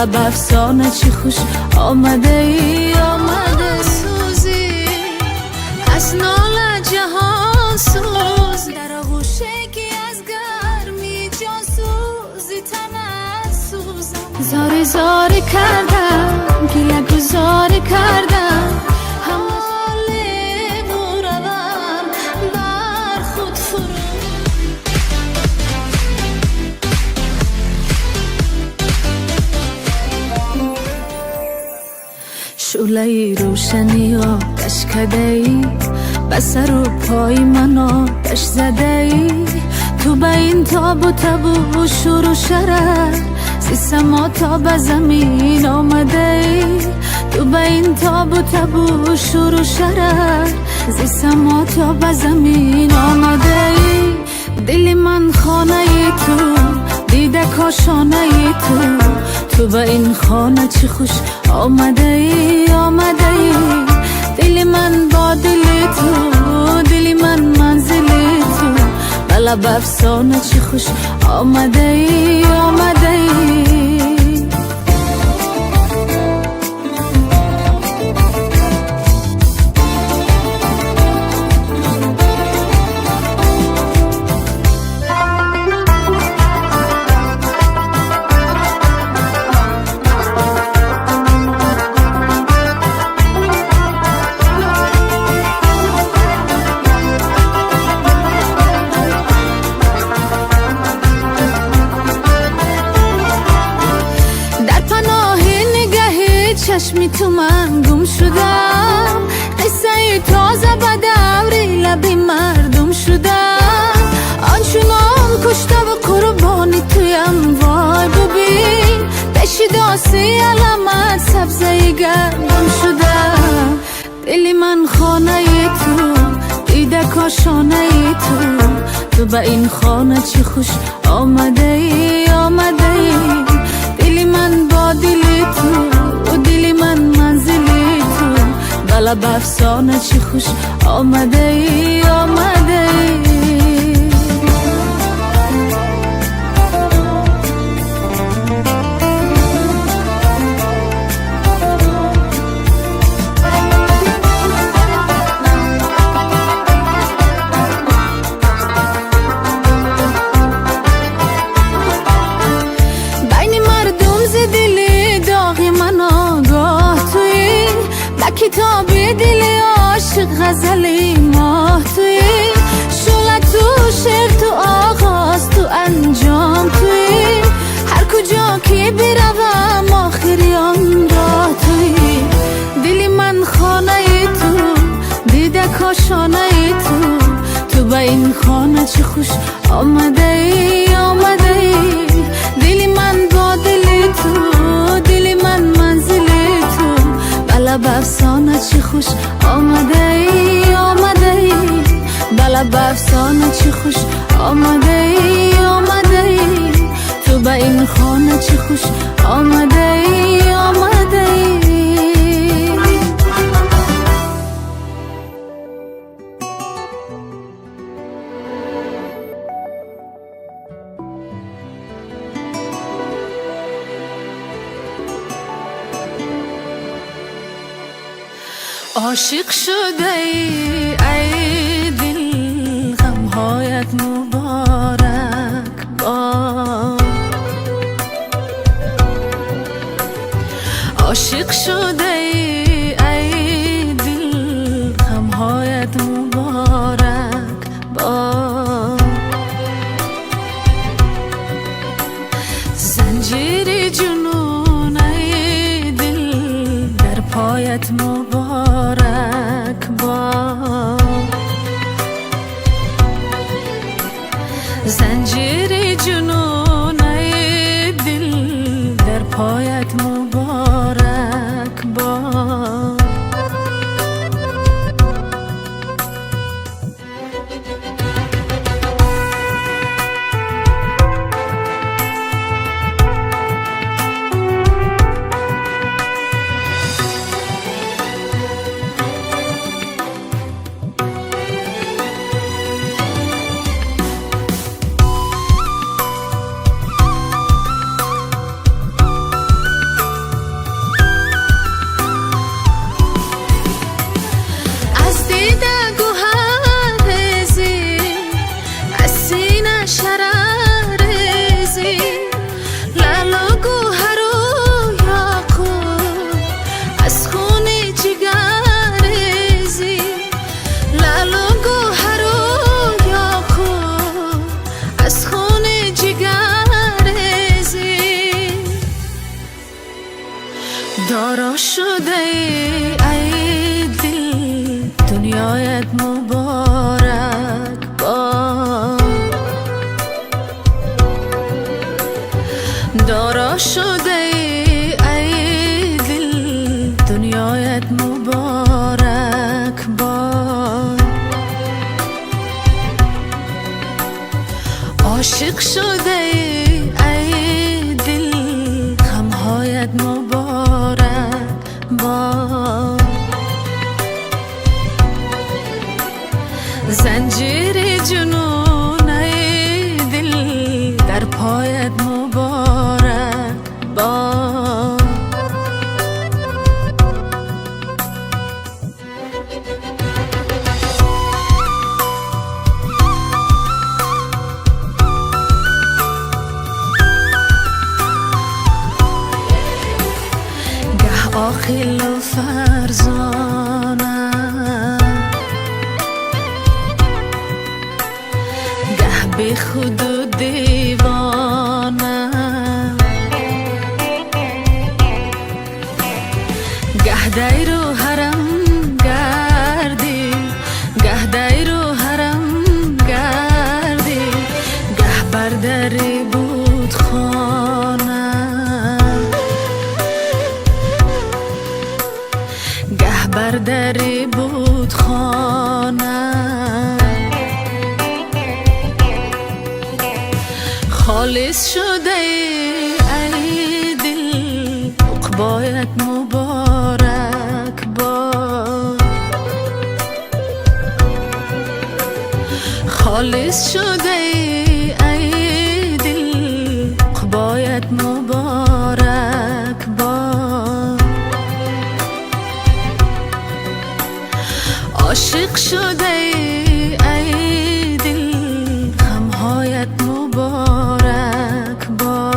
لب افسانه چی خوش آمده ای آمده سوزی از نال جهان سوز در آغوشه کی از گرمی جان سوزی تن سوزم زاری زاری کردم گله گذاری کردم شعله روشنی آتش کده ای به سر و پای من آتش زده ای تو به این تاب و تب و شور و شرر زی سما تا به زمین آمده ای تو به این تاب و تب و شور و شرر زی سما تا به زمین آمده ای دل من خانه ای تو دیده کاشانه ای تو به این خانه چی خوش آمده ای آمده ای دل من با دل تو دل من منزل تو به لب افسانه چی خوش آمده ای آمده ای چشمی تو من گم شدم قصه تازه به دوری لبی مردم شدم آنچنان کشته و قربانی تویم وای ببین دشی داستی علامت سبزه گردم شدم دلی من خانه تو دیده کاشانه تو به این خانه چی خوش آمده ای آمده ای دلی من با دل تو دلی من منزل تو به لب افسانه چی خوش آمده ای آمده ای کتاب دل عاشق غزلی ماه توی شعله تو شعر تو آغاز تو انجام توی هر کجا که بروم آخری آن راه توی دلی من خانه تو دیده کاشانه تو به این خانه چی خوش آمده ای آمده ای دلی من با دل تو دلی من منزل تو به لب افسانه چی خوش آمده ای آمده ای به لب افسانه چی خوش آمده ای آمده ای تو به این خانه چی خوش آمده ای آمده ای عاشق شده ای دل غمهایت مبارک با عاشق شده ای دل غمهایت مبارک با زنجیر جنون ای دل در پایت مبارک با زنجیر جنون ای دل در پایت مبارک با شده ای دل دنیایت مبارک با دارا شده ای دل دنیایت مبارک با عاشق شده ای دل غمهایت مبارک با زنجیر جنون ای دل در پایت مبارک با آخیل و فرزانه گه بی خود و دیوانه گه دیر و حرم گردی گه دیر و حرم گردی گه بردری بود خانه گه بردری بود خانه خالص شده ای دل عقبایت مبارک با خالص شده ای دل عقبایت مبارک با عاشق شده ای دل غمهایت مبارک با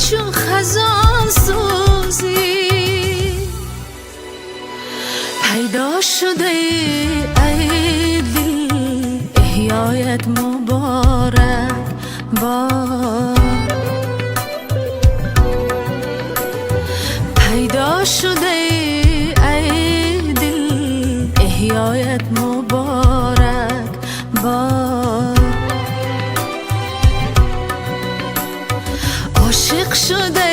چون خزان سوزی پیدا شده ای دل احیایت مبارک با پیدا شده ای دل احیایت مبارک با عاشق شده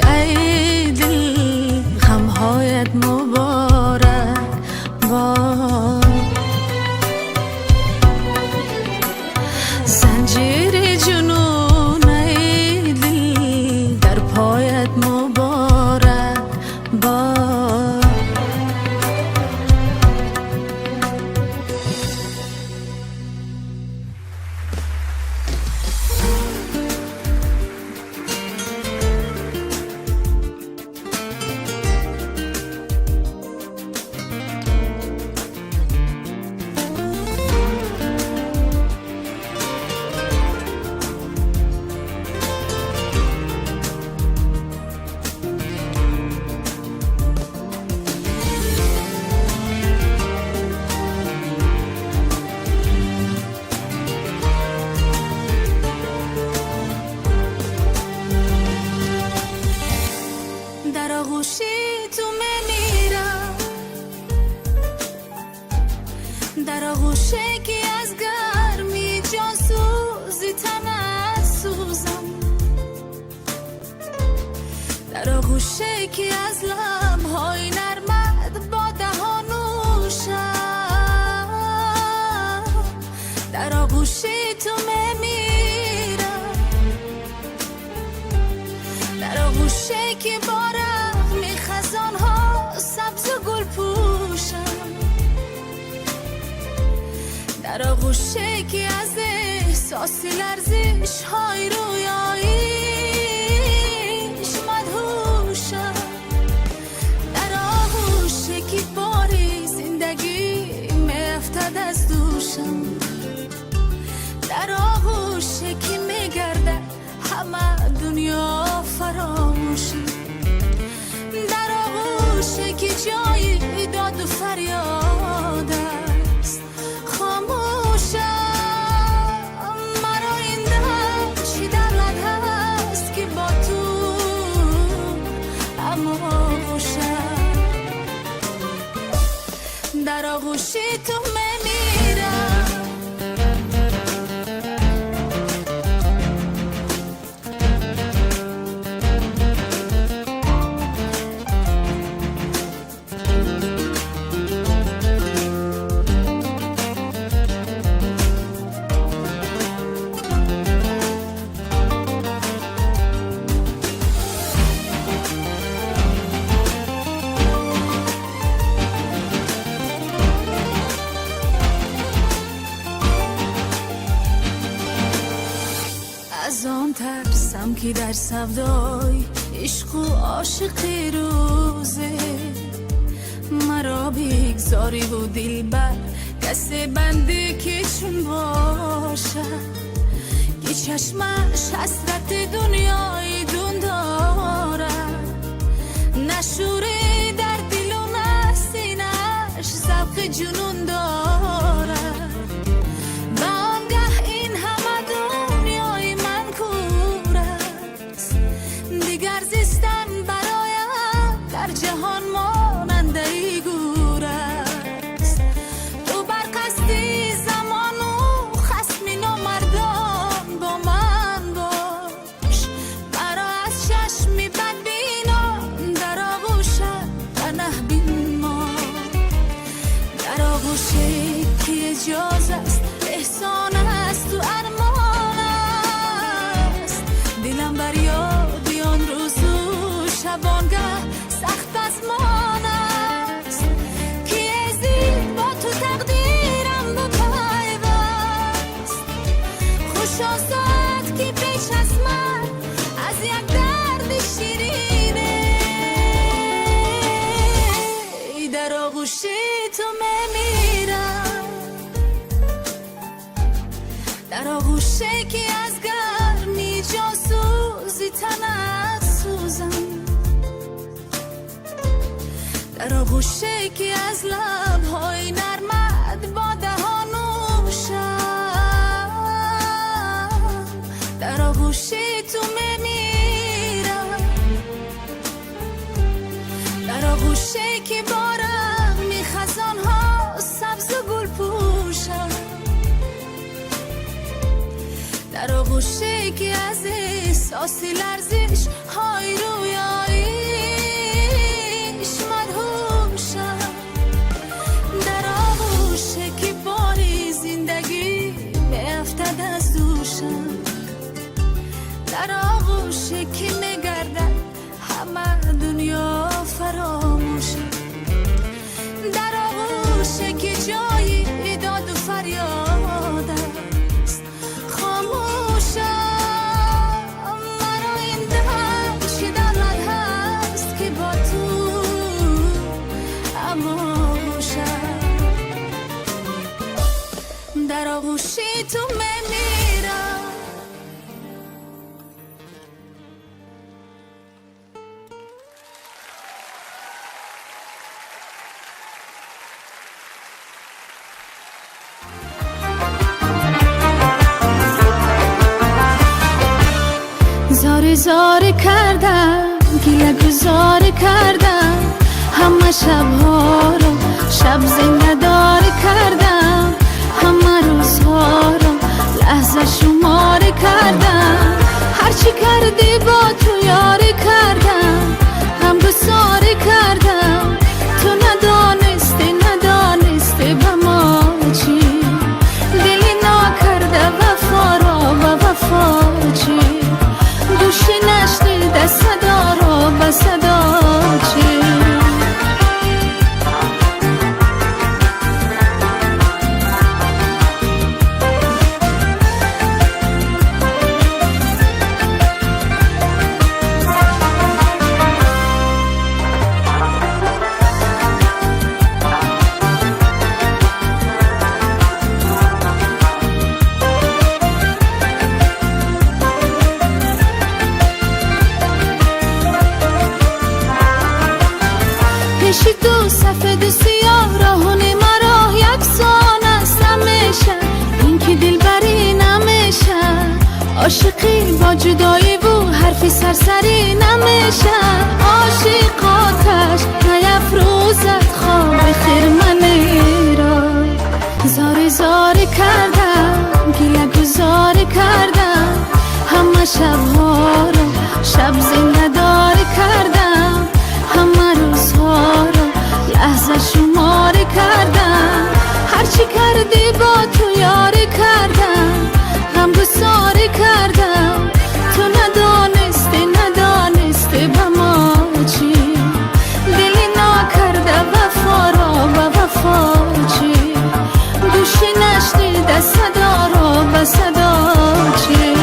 ای دل غمهایت مبارک با زنجیر جنون ای دل در پایت مبارک با در آغوشه که از گرمی جان سوزی تنت سوزم در آغوشه که از لبهای نرمت با دهانوشم در آغوشه تو میمیرم در آغوشه که با رغم خزان ها آغوشی که از احساسی لرزش های رویاییش مدهوشم در آغوشی که باری زندگی میفتد از دوشم در آغوشی که میگرده همه دنیا فراموشی در آغوشی که جای داد و فریاد است خاموشم مرا این در چی دلت هست که با تو اموشم در آغوشی تو میمیرم از آن ترسم که در سودای عشق و عاشقی روزه مرا بگذاری و دل بر دست بنده که چون باشه که چشمش حسرت دنیای دون داره نشوره در دل و نسینش ذوق جنون داره زیستن برایم در جهان ماننده ای گور است تو بر قصدی زمان و خصمی نامردان با من باش مرا از چشمی بدبینان در آغوشت پناه بین ما در آغوشی که اجاز است احسان است و ارمان است دلم بر یادی آن روز شبانگه سخت از مان است که ازید با تو تقدیرم بپیوست خوش آساد که پیش از من از یک درد شیرینه در آغوشی تو میمیرم در آغوشی که از گرمی جاسوزی تنت سوزم در آغوشی که از لبهای نرمت با دهانوشم در آغوشی تو میمیرم در آغوشی که بارم می خزانها سبز و گل پوشم در آغوشی که از احساسی لرزش های رویاییش مدهوشم در آغوشی که باری زندگی میفتد از دوشم در آغوشی که میگردد همه دنیا فراموشم در آغوشی که جای داد و فریاد است خاموشم مرا این در چی دلت هست که با تو اموشم در آغوشی تو میمیرم زاری کردم گله گذاری کردم همه شبها رو شب زنده داری کردم همه روزها رو لحظه شماری کردم هرچی کردی با تو یاری کردم غم گساری کردم تو ندانستی به ما چی دلی نکرده وفا را و وفا چی گوشی نشنیده صدا رو به صدا چی عاشقی با جدایی و حرفی سرسری نمیشه عاشق آتش نیفروزد خواب خیر منی را زاری زاری کردم گله گذاری کردم همه شبها رو شب زنده داری کردم همه روزها رو لحظه شماری کردم هرچی کردی با تو یاری کردم غم گساری کردم تو ندانستی به ما چی دلی نکرده وفا را به وفا چی گوشی نشنیده صدا را به صدا چی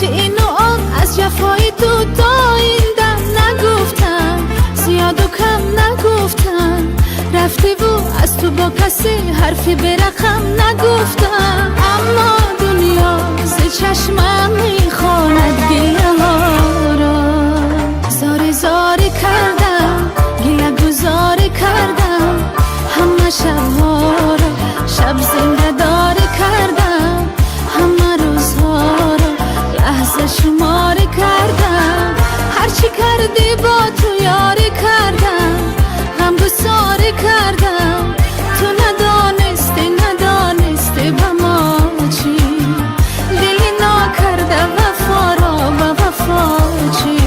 اینو آن از جفای تو تا این دم نگفتن زیاد و کم نگفتن رفتی و از تو با کسی حرفی به رقم نگفتن اما دنیا ز چشمم میخواند گیه ها را زاری زاری کردم گیله گذاری کردم همه شبها را شب زنده داری کردم همه روزها را لحظه شماری کردم هرچی کردی با تو یاری کردم غم گساری کردم تو ندانستی به ما چی دلی نکرده وفا را به وفا چی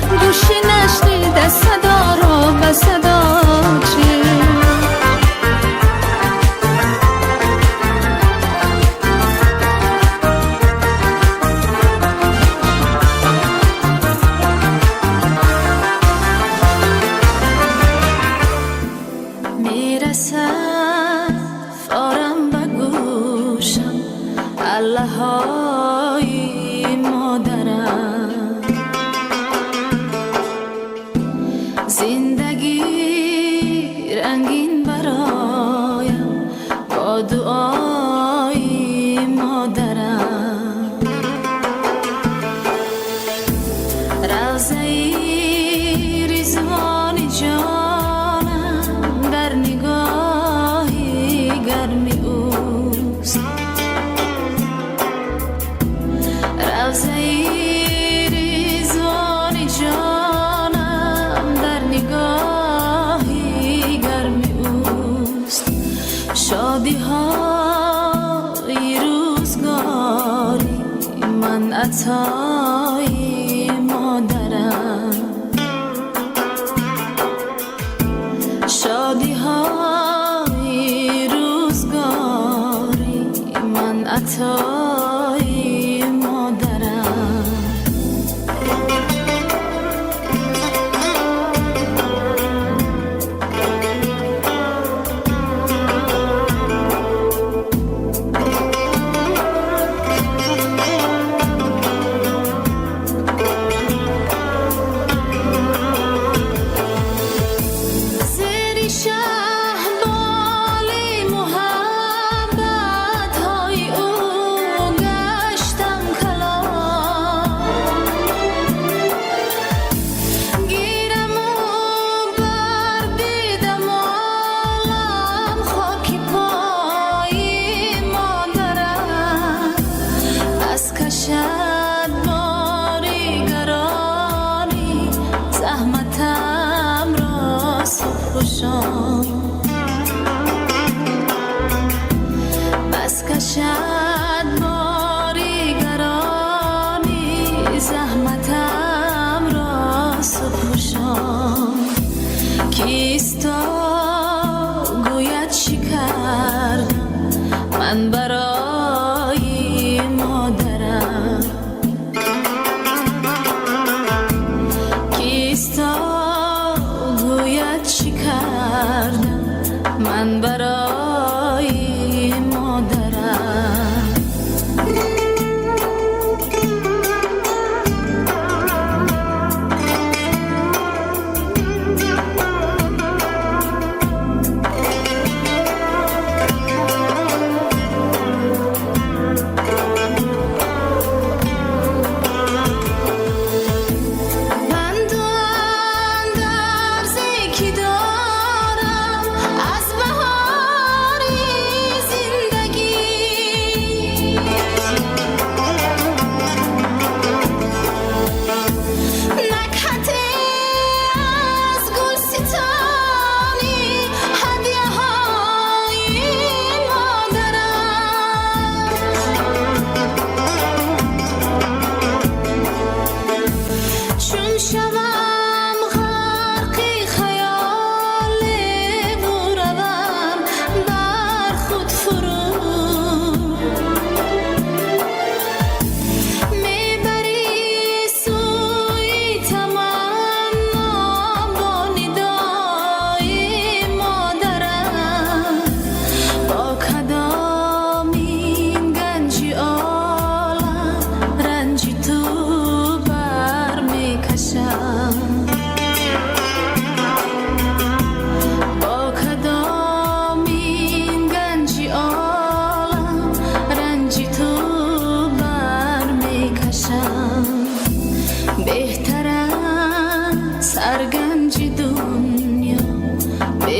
گوشی نشنیده صدا را به صدا چی فارم به گوشم الله های مادرم زندگی رنگین برایم با دعای مادرم روزه ای رضوانی جانم در نگاهی گرمی اوست روزه ای رضوانی جانم در نگاهی گرمی اوست شادی های روزگاری من عطای مادرم شادی های روزگاری من عطای مادرم شهبال محبت های او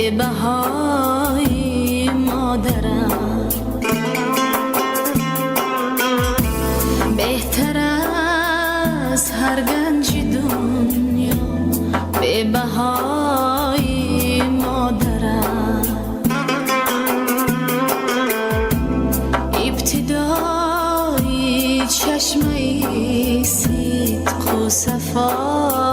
به بهای مادرم بهتر از هر گنج دنیا به بهای مادرم ابتدای چشمه صدق و صفا